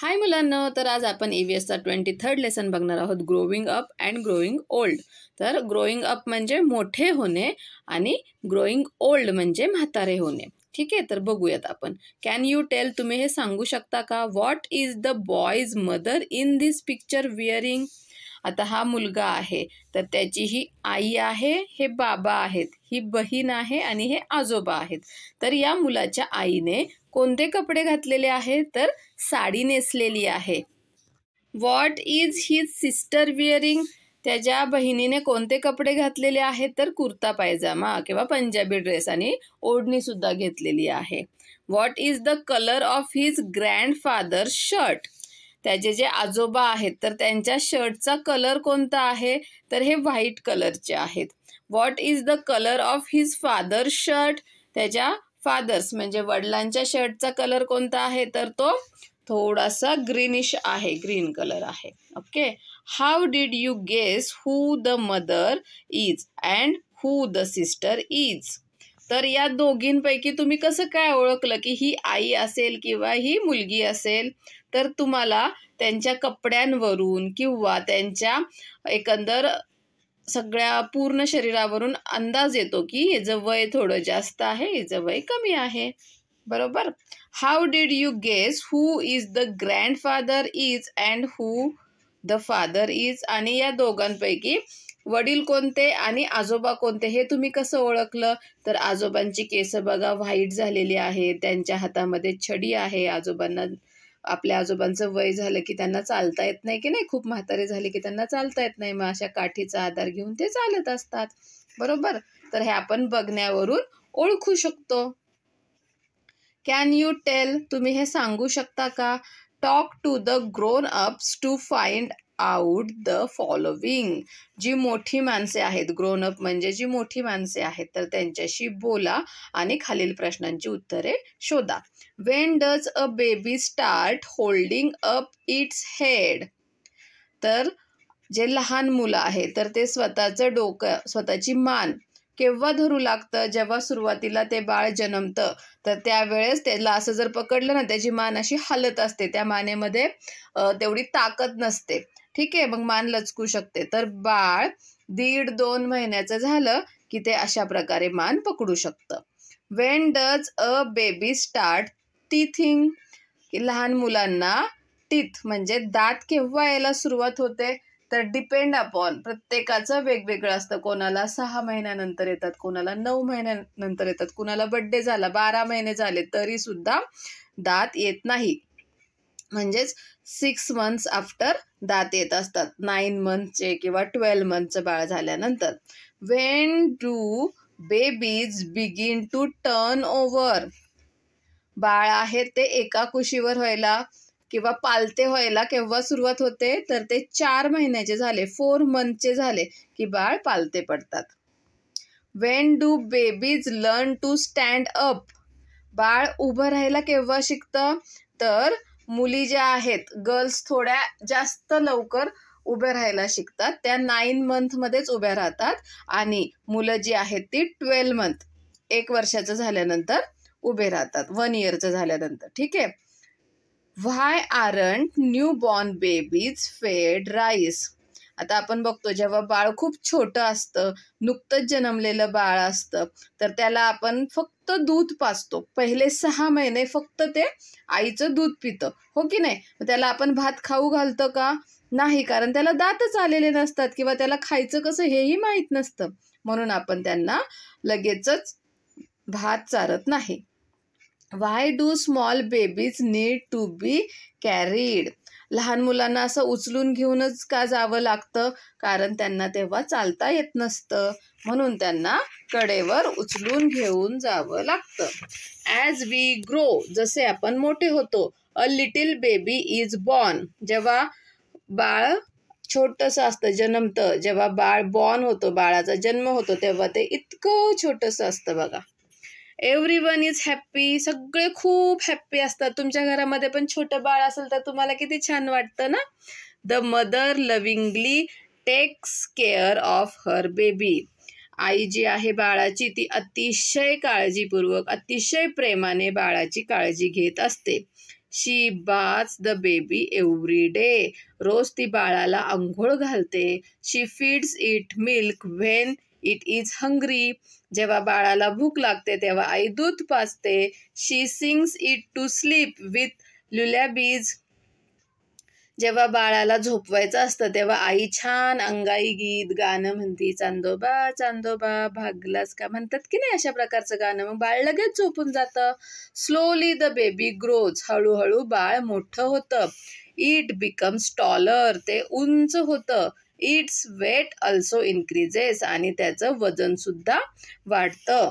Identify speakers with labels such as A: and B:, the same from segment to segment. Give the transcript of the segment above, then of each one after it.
A: हाय मुलांनो, तर आज आपण EVSचा 23rd लेसन बघणार आहोत, growing up and growing old. तर ग्रोविंग अप म्हणजे मोठे होणे आणि ग्रोविंग ओल्ड म्हणजे म्हातारे होणे. ठीक आहे, तर बघूयात आपण. कॅन यू टेल, तुम्ही हे सांगू शकता का, what is the boys mother in this picture wearing? आता हा मुलगा आहे, तर त्याची ही आई आहे, हे बाबा आहेत, ही बहीण आहे आणि हे आजोबा आहेत. तर या मुलाच्या आईने कोणते कपडे घातलेले आहेत? तर साडी नेसलेली आहे. What is his sister wearing? त्याच्या बहिणीने कोणते कपडे घातलेले आहेत? तर कुर्ता पायजामा किंवा पंजाबी ड्रेस आणि ओढणी सुद्धा घेतलेली आहे. What is the colour of his grandfather shirt? त्याचे जे आजोबा आहेत, तर त्यांच्या शर्टचा कलर कोणता आहे? तर हे व्हाईट कलरचे आहेत. What is the colour of his father shirt? त्याच्या फादर्स म्हणजे वडिलांच्या शर्टचा कलर कोणता आहे? तर तो थोडासा ग्रीनिश आहे, ग्रीन कलर आहे. Okay. How did you guess who the mother is and who the sister is? तर या दोघींपैकी तुम्ही कसं काय ओळखलं की ही आई असेल किंवा ही मुलगी असेल? तर तुम्हाला त्यांच्या कपड्यांवरून किंवा त्यांच्या एकंदर सगळ्या पूर्ण शरीरावरून अंदाज येतो की हिचं वय थोडं जास्त आहे, हिचं वय कमी आहे. बरोबर. How did you guess who is the grandfather is and who the father is? आणि या दोघांपैकी वडील कोणते आणि आजोबा कोणते हे तुम्ही कसं ओळखलं? तर आजोबांची केस बघा व्हाईट झालेली आहे, त्यांच्या हातामध्ये छडी आहे. आपल्या आजोबांचं वय झालं की त्यांना चालता येत नाही की नाही, खूप म्हातारे झाले की त्यांना चालता येत नाही, मग अशा काठीचा आधार घेऊन ते चालत असतात. बरोबर. तर हे आपण बघण्यावरून ओळखू शकतो. कॅन यू टेल, तुम्ही हे सांगू शकता का, talk to the grown ups to find out the following? जी मोठी माणसे आहेत, ग्रोन अप म्हणजे जी मोठी माणसे आहेत, तर त्यांच्याशी बोला आणि खालील प्रश्नांची उत्तरे शोधा. When does a baby start holding up its head? तर जे लहान मुलं आहे, तर ते स्वतःचं डोकं, स्वतःची मान केव्हा धरू लागतं? जेव्हा सुरुवातीला ते बाळ जन्मतं, तर त्यावेळेस त्याला असं जर पकडलं ना, त्याची मान अशी हलत असते, त्या मानेमध्ये तेवढी ताकद नसते. ठीक आहे, मग मान लचकू शकते. तर बाळ 1.5-2 महिन्याचं झालं की ते अशा प्रकारे मान पकडू शकतं. When does a baby start teething? लहान मुलांना टीथ म्हणजे दात केव्हा यायला सुरुवात होते? तर डिपेंड अपॉन, प्रत्येकाचं वेगवेगळं असतं. कोणाला 6 महिन्यानंतर येतात, कोणाला 9 महिन्यानंतर येतात, कोणाला बड्डे झाला 12 महिने झाले तरी सुद्धा दात येत नाही. म्हणजेच 6 months आफ्टर दात येत असतात, 9 monthsचे किंवा 12 monthचं बाळ झाल्यानंतर. When do babies begin to turn over? बाळ आहे ते एका कुशीवर व्हायला किंवा पालते व्हायला केव्हा सुरुवात होते? तर ते 4 महिन्याचे झाले, 4 monthsचे झाले की बाळ पालते पडतात. When do babies learn to stand up? बाळ उभं राहायला केव्हा शिकतं? तर मुली ज्या आहेत, गर्ल्स थोड्या जास्त लवकर उभे राहायला शिकतात, त्या 9 monthमध्येच उभ्या राहतात आणि मुलं जी आहेत ती 12 month, 1 वर्षाचं झाल्यानंतर उभे राहतात, 1 yearचं झाल्यानंतर. ठीक आहे. व्हाय आरंट न्यू बॉर्न बेबीज फेड राईस? आता आपण बघतो जेव्हा बाळ खूप छोटं असतं, नुकतंच जन्मलेलं बाळ असतं, तर त्याला आपण फक्त दूध पाजतो. पहिले 6 महिने फक्त ते आईचं दूध पितं, हो की नाही? त्याला आपण भात खाऊ घालतो का? नाही, कारण त्याला दातच आलेले नसतात किंवा त्याला खायचं कसं हेही माहीत नसतं, म्हणून आपण त्यांना लगेचच भात चारत नाही. Why do small babies need to be carried? लहान मुलांना असं उचलून घेऊनच का जावं लागतं? कारण त्यांना तेव्हा चालता येत नसतं, म्हणून त्यांना कडेवर उचलून घेऊन जावं लागतं. ॲज वी ग्रो, जसे आपण मोठे होतो, a little baby is born. जेव्हा बाळ छोटंसं असतं, जन्मतं, जेव्हा बाळ बॉर्न होतो, बाळाचा जन्म होतो, तेव्हा ते इतकं छोटंसं असतं बघा. एव्हरीवन इज हॅप्पी, सगळे खूप हॅप्पी असतात. तुमच्या घरामध्ये पण छोटं बाळ असेल तर तुम्हाला किती छान वाटतं ना. The mother lovingly takes care of her baby. आई जी आहे बाळाची, ती अतिशय काळजीपूर्वक, अतिशय प्रेमाने बाळाची काळजी घेत असते. She baths the baby every day. रोज ती बाळाला अंघोळ घालते. She feeds it milk when it is hungry. जेव्हा बाळाला भूक लागते तेव्हा आई दूध पाजते. She sings it to sleep with lullabies. जेव्हा बाळाला झोपवायचं असतं तेव्हा आई छान अंगाई गीत गाणं म्हणती. चांदोबा चांदोबा भागलास का, म्हणतात की नाही अशा प्रकारचं गाणं. मग बाळ लगेच झोपून जातं. Slowly the baby grows. हळूहळू बाळ मोठं होतं. It becomes taller. ते उंच होतं. Its weight also increases. आणि त्याचं वजन सुद्धा वाढतं.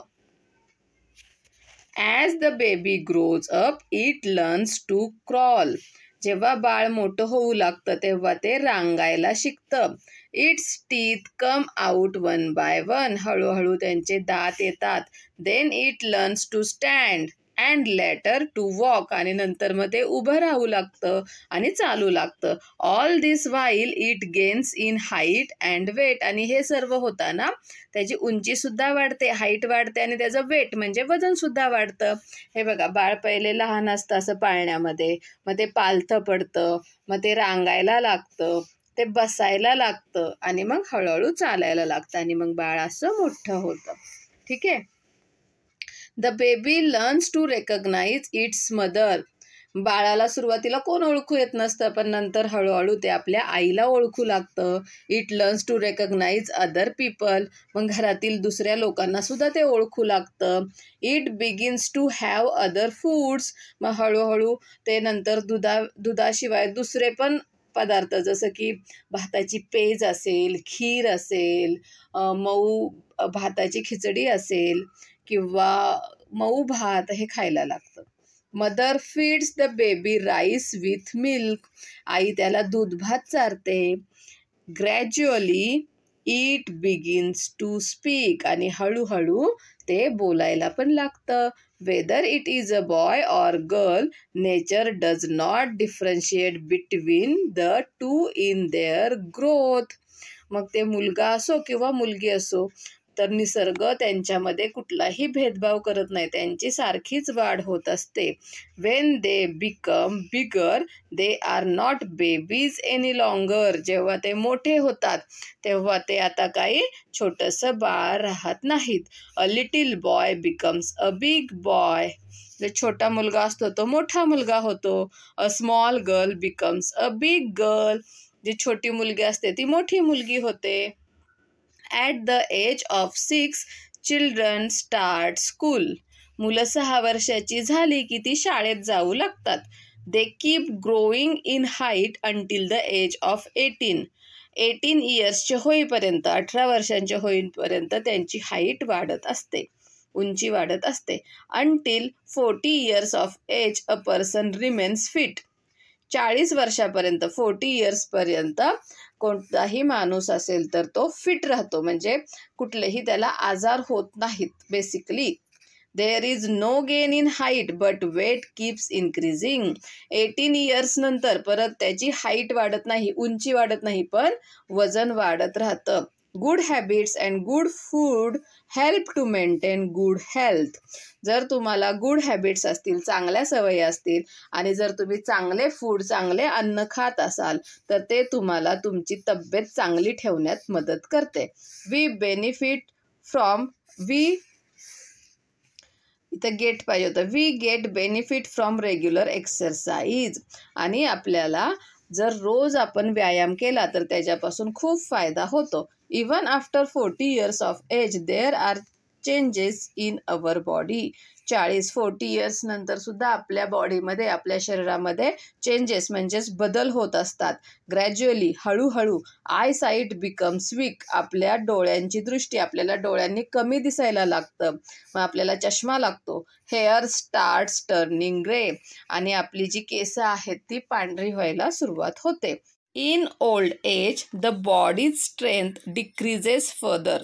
A: As the baby grows up it learns to crawl. जेव्हा बाळ मोठं होऊ लागतं तेव्हा ते रांगायला शिकतं. Its teeth come out one by one. हळूहळू त्यांचे दात येतात. Then it learns to stand and later to walk. आणि नंतर मग ते उभं राहू लागतं आणि चालू लागतं. All this while it gains in height and weight. आणि हे सर्व होताना त्याची उंची सुद्धा वाढते, हाईट वाढते आणि त्याचं वेट म्हणजे वजन सुद्धा वाढतं. हे बघा, बाळ पहिले लहान असतं असं पाळण्यामध्ये, मग ते पालथं पडतं, मग ते रांगायला लागतं, ते बसायला लागतं आणि मग हळूहळू चालायला लागतं आणि मग बाळ असं मोठं होतं. ठीक आहे. The baby learns to recognise its mother. बाळाला सुरुवातीला कोण ओळखू येत नसतं, पण नंतर हळूहळू ते आपल्या आईला ओळखू लागतं. It learns to recognise other people. मग घरातील दुसऱ्या लोकांना सुद्धा ते ओळखू लागतं. It begins to have other foods. मग हळूहळू ते नंतर दुधाशिवाय दुसरे पण पदार्थ जसं की भाताची पेज असेल, खीर असेल, मऊ भाताची खिचडी असेल किंवा मऊ भात हे खायला लागतं. Mother feeds the baby rice with milk. आई त्याला दूध भात चारते. Gradually it begins to speak. आणि हळूहळू ते बोलायला पण लागतं. Whether it is a boy or girl, nature does not differentiate between the two in their growth. मग ते मुलगा असो किंवा मुलगी असो, तर निसर्ग त्यांच्यामध्ये कुठलाही भेदभाव करत नाही. त्यांची सारखीच वाढ होत असते. When they become bigger they are not babies any longer. जेव्हा ते मोठे होतात तेव्हा ते आता काही छोटंसं बाळ राहत नाहीत. A little boy becomes a big boy. जो छोटा मुलगा असतो तो मोठा मुलगा होतो. A small girl becomes a big girl. जी छोटी मुलगी असते ती मोठी मुलगी होते. At the age of 6 children start school. मुलं 6 वर्षाची झाली की ती शाळेत जाऊ लागतात. They keep growing in height until the age of 18. 18 इयर्सचे होईपर्यंत, 18 वर्षांचे होईपर्यंत त्यांची हाईट वाढत असते, उंची वाढत असते. Until 40 years of age a person remains fit. 40 वर्षापर्यंत, 40 इयर्सपर्यंत कोणताही माणूस असेल तर तो फिट राहतो, म्हणजे कुठलेही त्याला आजार होत नाहीत. Basically there is no gain in height but weight keeps increasing. 18 years नंतर परत त्याची हाईट वाढत नाही, उंची वाढत नाही, पण वजन वाढत राहतं. Good habits and good food help to maintain good health. जर तुम्हाला गुड हॅबिट्स असतील, चांगल्या सवयी असतील आणि जर तुम्ही चांगले फूड, चांगले अन्न खात असाल तर ते तुम्हाला तुमची तब्येत चांगली ठेवण्यात मदत करते. वी बेनिफिट फ्रॉम इथं गेट पाहिजे होतं. We get benefit from regular exercise. आणि आपल्याला जर रोज आपण व्यायाम केला तर त्याच्यापासून खूप फायदा होतो. Even after 40 years of age there are changes in our body. 40-40 years नंतर सुद्धा आपल्या बॉडीमध्ये, आपल्या शरीरामध्ये चेंजेस म्हणजेच बदल होत असतात. ग्रॅज्युअली, हळूहळू. Eyesight becomes weak. आपल्या डोळ्यांची दृष्टी, आपल्याला डोळ्यांनी कमी दिसायला लागतं, मग आपल्याला चष्मा लागतो. Hair starts turning grey. आणि आपली जी केसं आहेत ती पांढरी व्हायला सुरुवात होते. In old age the body's strength decreases further.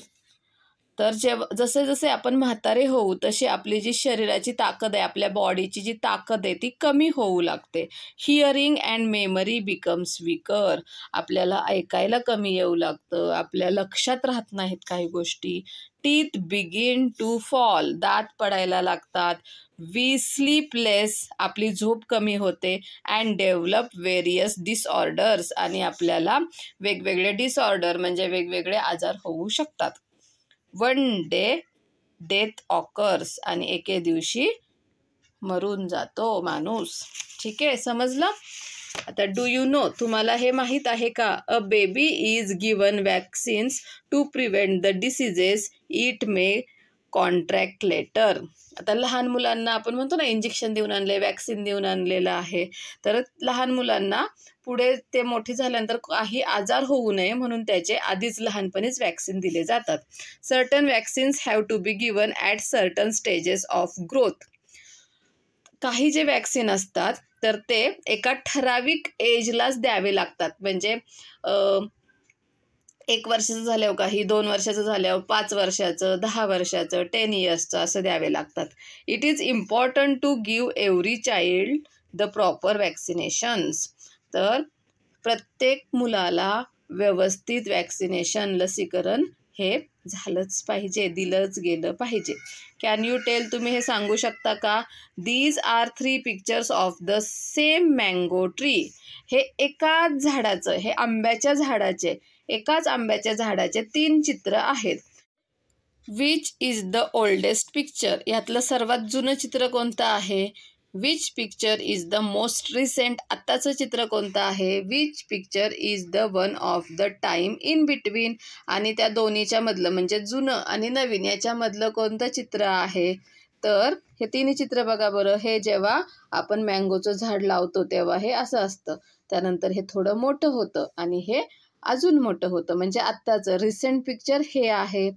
A: तर जसे जसे आपण म्हातारे होऊ तशी आपली जी शरीराची ताकद आहे, आपल्या बॉडीची जी ताकद आहे ती कमी होऊ लागते. Hearing and memory becomes weaker. आपल्याला ऐकायला कमी येऊ लागतं, आपल्या लक्षात राहत नाहीत काही गोष्टी. टीथ बिगिन टू फॉल, दात पडायला लागतात. वी स्लीप लेस, आपली झोप कमी होते. अँड डेव्हलप व्हेरियस डिसऑर्डर्स, आणि आपल्याला वेगवेगळे डिसऑर्डर म्हणजे वेगवेगळे आजार होऊ शकतात. वन डे डेथ ऑकर्स, आणि एके दिवशी मरून जातो माणूस. ठीक आहे, समजलं? आता डू यू नो, तुम्हाला हे माहीत आहे का? A baby is given vaccines to prevent the diseases it may contract later. आता लहान मुलांना आपण म्हणतो ना, इंजेक्शन देऊन आणले, वॅक्सिन देऊन आणलेलं आहे. तर लहान मुलांना पुढे ते मोठे झाल्यानंतर काही आजार होऊ नये म्हणून त्याचे आधीच लहानपणीच वॅक्सिन दिले जातात. Certain vaccines have to be given at certain stages of growth. काही जे वॅक्सिन असतात तर ते एका ठराविक एजलाच द्यावे लागतात. म्हणजे 1 वर्षाचं झाल्यावर काही, 2 वर्षाचं झाल्यावर, 5 वर्षाचं, 10 वर्षाचं, 10 इयर्सचं असं द्यावे लागतात. It is important to give every child the proper vaccinations. तर प्रत्येक मुलाला व्यवस्थित वॅक्सिनेशन, लसीकरण हे झालंच पाहिजे, दिलंच गेलं पाहिजे. कॅन यू टेल, तुम्ही हे सांगू शकता का? These are 3 pictures of the same mango tree. हे एकाच झाडाचं, हे आंब्याच्या झाडाचे, एकाच आंब्याच्या झाडाचे 3 चित्र आहेत. Which is the oldest picture, यातलं सर्वात जुनं चित्र कोणतं आहे? Which picture is the most recent, आत्ताचं चित्र कोणतं आहे? Which picture is the one of the time in between, आणि त्या दोन्हीच्या मधलं म्हणजे जुनं आणि नवीन याच्यामधलं कोणतं चित्र आहे? तर हे 3 चित्र बघा बरं. हे जेव्हा आपण मँगोचं झाड लावतो तेव्हा हे असं असतं, त्यानंतर हे थोडं मोठं होतं आणि हे अजून मोठं होतं. म्हणजे आत्ताचं रिसेंट पिक्चर हे आहे,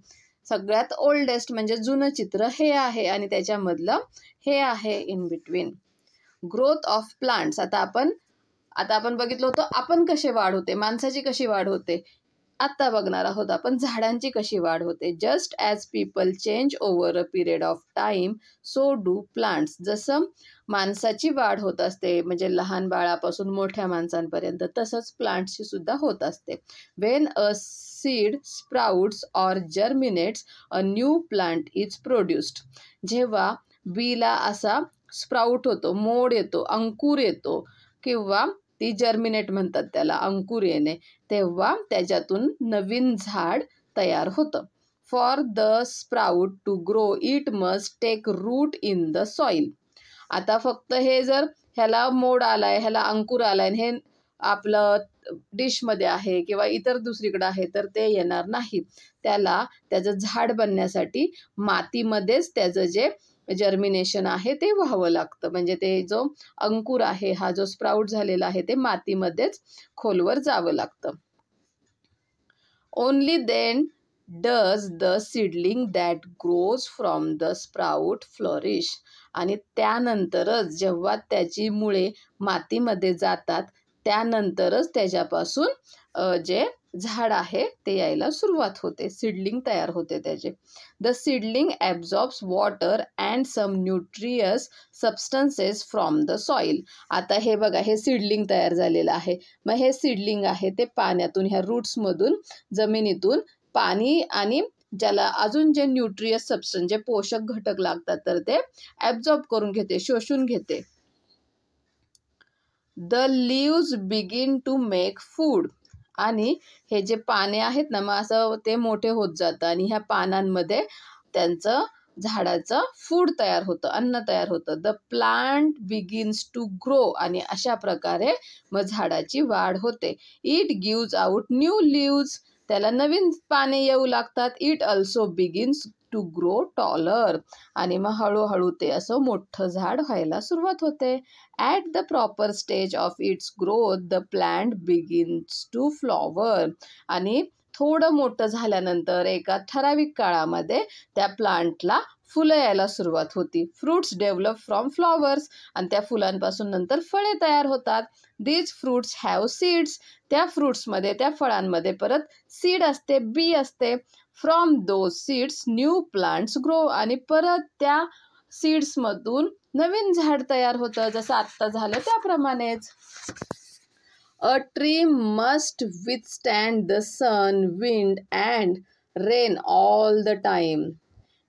A: सगळ्यात ओल्डेस्ट म्हणजे जुनं चित्र हे आहे, आणि त्याच्यामधलं हे आहे in between. Growth of plants, आता आपण बघितलं होतं आपण कसे वाढ होते, माणसाची कशी वाढ होते. आता बघणार आहोत आपण झाडांची कशी वाढ होते. Just as people change over a period of time so do plants. जसं माणसाची वाढ होत असते म्हणजे लहान बाळापासून मोठ्या माणसांपर्यंत, तसंच प्लांट्सची सुद्धा होत असते. When a seed sprouts or germinates a new plant is produced. जेव्हा बीला असा स्प्राउट होतो, मोड येतो, अंकुर येतो, किंवा ती जर्मिनेट म्हणतात त्याला, अंकुर येणे, तेव्हा त्याच्यातून नवीन झाड तयार होतं. For the sprout to grow it must take root in the soil. आता फक्त हे जर ह्याला मोड आलाय, ह्याला अंकुर आलाय, हे आपलं डिशमध्ये आहे किंवा इतर दुसरीकडे आहे तर ते येणार नाही. त्याचं झाड बनण्यासाठी मातीमध्येच त्याचं जे जर्मिनेशन आहे ते व्हावं लागतं. म्हणजे ते जो अंकुर आहे, हा जो स्प्राउट झालेला आहे, ते मातीमध्येच खोलवर जावं लागतं. Only then does the seedling that grows from the sprout flourish. आणि त्यानंतरच जेव्हा त्याची मुळे मातीमध्ये जातात त्यानंतरच त्याच्यापासून जे झाड आहे ते यायला सुरुवात होते, सीडलिंग तयार होते त्याचे. The seedling absorbs water and some nutritious substances from the soil. आता हे बघा, हे सीडलिंग तयार झालेलं आहे. मग हे सीडलिंग आहे ते पाण्यातून, ह्या रूट्समधून, जमिनीतून पाणी आणि ज्याला अजून जे न्यूट्रियस सबस्टन्स, जे पोषक घटक लागतात तर ते ॲब्झॉर्ब करून घेते, शोषून घेते. The leaves begin to make food. आणि हे जे पाने आहेत ना, मग असं ते मोठे होत जातं आणि ह्या पानांमध्ये त्यांचं झाडाचं फूड तयार होतं, अन्न तयार होतं. The plant begins to grow. आणि अशा प्रकारे मग झाडाची वाढ होते. It gives out new leaves. त्याला नवीन पाने येऊ लागतात. It also begins to grow taller. आणि मग हळूहळू ते असं मोठं झाड व्हायला सुरुवात होते. At the proper stage of its growth the plant begins to flower. आणि थोडं मोठं झाल्यानंतर एका ठराविक काळामध्ये त्या प्लांटला फुलं यायला सुरुवात होती. Fruits develop from flowers. आणि त्या फुलांपासून नंतर फळे तयार होतात. These fruits have seeds. त्या फ्रुट्समध्ये, त्या फळांमध्ये परत सीड असते, बी असते. From those seeds new plants grow. आणि परत त्या सीड्समधून नवीन झाड तयार होतं, जसं आत्ता झालं त्याप्रमाणेच. A tree must withstand the sun, wind and rain all the time.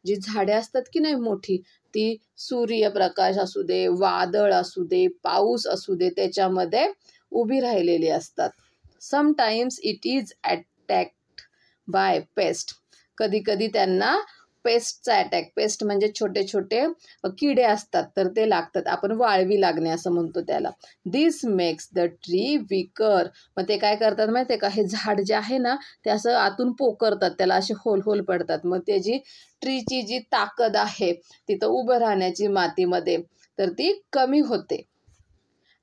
A: जी झाडे असतात की नाही मोठी, ती सूर्यप्रकाश असू दे, वादळ असू दे, पाऊस असू दे, त्याच्यामध्ये उभी राहिलेली असतात. Sometimes it is attacked by pest. कधी कधी त्यांना पेस्टचा अटॅक, पेस्ट म्हणजे छोटे छोटे किडे असतात तर ते लागतात. आपण वाळवी लागणे असं म्हणतो त्याला. दिस मेक्स द ट्री विकर. मग ते काय करतात माहिती आहे का, हे झाड जे आहे ना ते असं आतून पोकरतात, त्याला असे होल होल पडतात. मग त्याची ट्रीची जी ताकद आहे तिथं उभं राहण्याची मातीमध्ये, तर ती कमी होते.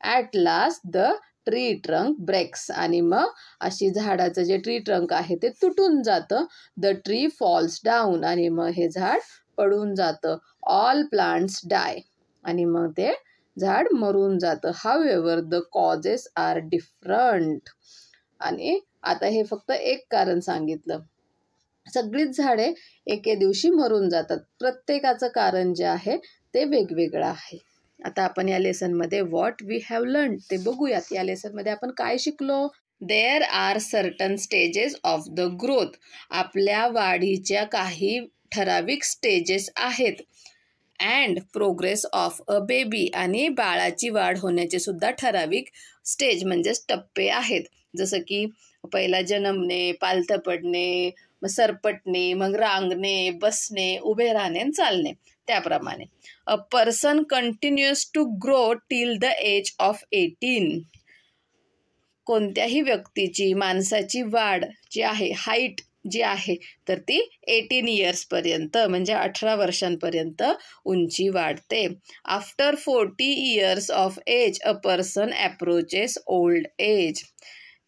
A: At last the tree trunk breaks. आणि मग अशी झाडाचं जे ट्री ट्रंक आहे ते तुटून जातं. The tree falls down. आणि मग हे झाड पडून जातं. All plants die. आणि मग ते झाड मरून जातं. However the causes are different. आणि आता हे फक्त एक कारण सांगितलं. सगळीच झाडे एके दिवशी मरून जातात. प्रत्येकाचं कारण जे आहे ते वेगवेगळं आहे. आता आपण या लेसनमध्ये व्हॉट वी हॅव लर्न ते बघूयात. या लेसनमध्ये आपण काय शिकलो. There are certain stages of the growth. आपल्या वाढीच्या काही ठराविक स्टेजेस आहेत. And progress of a baby. आणि बाळाची वाढ होण्याचे सुद्धा ठराविक स्टेज म्हणजेच टप्पे आहेत. जसं की पहिला जन्मणे, पालथं पडणे, मग सरपटणे, मग रांगणे, बसणे, उभे राहणे, चालणे, त्याप्रमाणे. A person continuous to grow till the age of 18. कोणत्याही व्यक्तीची, माणसाची वाढ जी आहे, हाईट जी आहे, तर ती 18 इयर्सपर्यंत म्हणजे 18 वर्षांपर्यंत उंची वाढते. After 40 years of age a person approaches old age.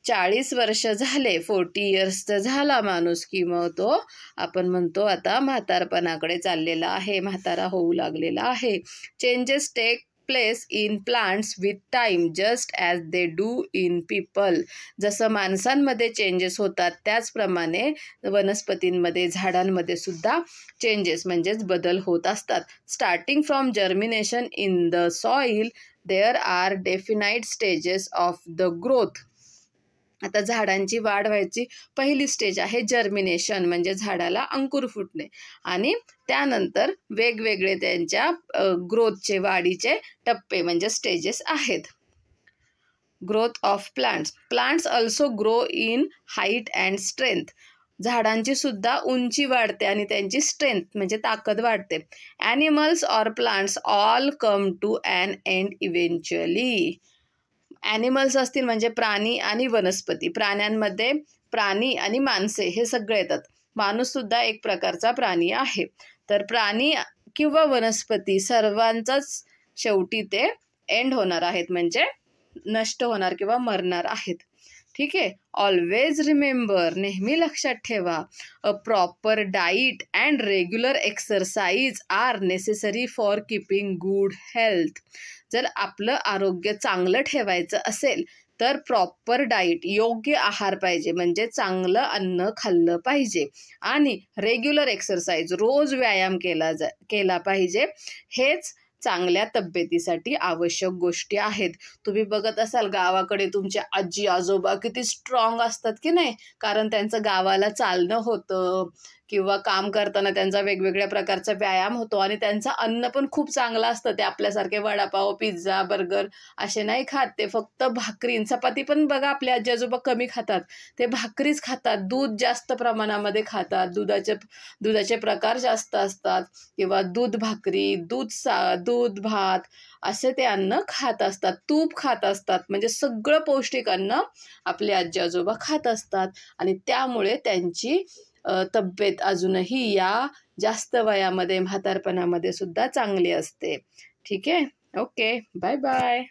A: 40 वर्ष झाले, 40 इयर्सचा झाला माणूस की मग तो आपण म्हणतो आता म्हातारपणाकडे चाललेला आहे, म्हातारा होऊ लागलेला आहे. Changes take place in plants with time just as they do in people. जसं माणसांमध्ये चेंजेस होतात त्याचप्रमाणे वनस्पतींमध्ये, झाडांमध्ये सुद्धा चेंजेस म्हणजेच बदल होत असतात. Starting from germination in the soil there are definite stages of the growth. आता झाडांची वाढ व्हायची पहिली स्टेज आहे जर्मिनेशन म्हणजे झाडाला अंकुर फुटणे. आणि त्यानंतर वेगवेगळे त्यांच्या ग्रोथचे, वाढीचे टप्पे म्हणजे स्टेजेस आहेत. Growth of plants. Plants also grow in height and strength. झाडांची सुद्धा उंची वाढते आणि त्यांची स्ट्रेंथ म्हणजे ताकद वाढते. Animals or plants all come to an end eventually. Animals असतील म्हणजे प्राणी आणि वनस्पती. प्राण्यांमध्ये प्राणी आणि माणसे हे सगळे येतात. माणूससुद्धा एक प्रकारचा प्राणी आहे. तर प्राणी किंवा वनस्पती सर्वांचाच शेवटी ते एंड होणार आहेत म्हणजे नष्ट होणार किंवा मरणार आहेत. ठीक आहे. ऑलवेज रिमेंबर, नेहमी लक्षात ठेवा, a proper diet and regular exercise are necessary for keeping good health. जर आपलं आरोग्य चांगलं ठेवायचं असेल तर प्रॉपर डाईट, योग्य आहार पाहिजे म्हणजे चांगलं अन्न खाल्लं पाहिजे. आणि रेग्युलर एक्सरसाइज, रोज व्यायाम केला पाहिजे. हेच चांगल्या तब्येतीसाठी आवश्यक गोष्टी आहेत. तुम्ही बघत असाल गावाकडे तुमचे आजी आजोबा किती स्ट्रॉंग असतात की नाही, कारण त्यांचं गावाला चालणं होतं किंवा काम करताना त्यांचा वेगवेगळ्या प्रकारचा व्यायाम होतो आणि त्यांचं अन्न पण खूप चांगलं असतं. ते आपल्यासारखे वडापाव, पिझ्झा, बर्गर असे नाही खात. ते फक्त भाकरी, चपाती पण बघा आपले आजी आजोबा कमी खातात, ते भाकरीच खातात. दूध जास्त प्रमाणामध्ये खातात, दुधाचे प्रकार जास्त असतात किंवा दूध भाकरी, दूध भात असे ते अन्न खात असतात. तूप खात असतात. म्हणजे सगळं पौष्टिक अन्न आपले आजी आजोबा खात असतात आणि त्यामुळे त्यांची तब्येत अजूनही या जास्त वयामध्ये, म्हातारपणामध्ये सुद्धा चांगली असते. ठीक आहे. Okay, bye bye.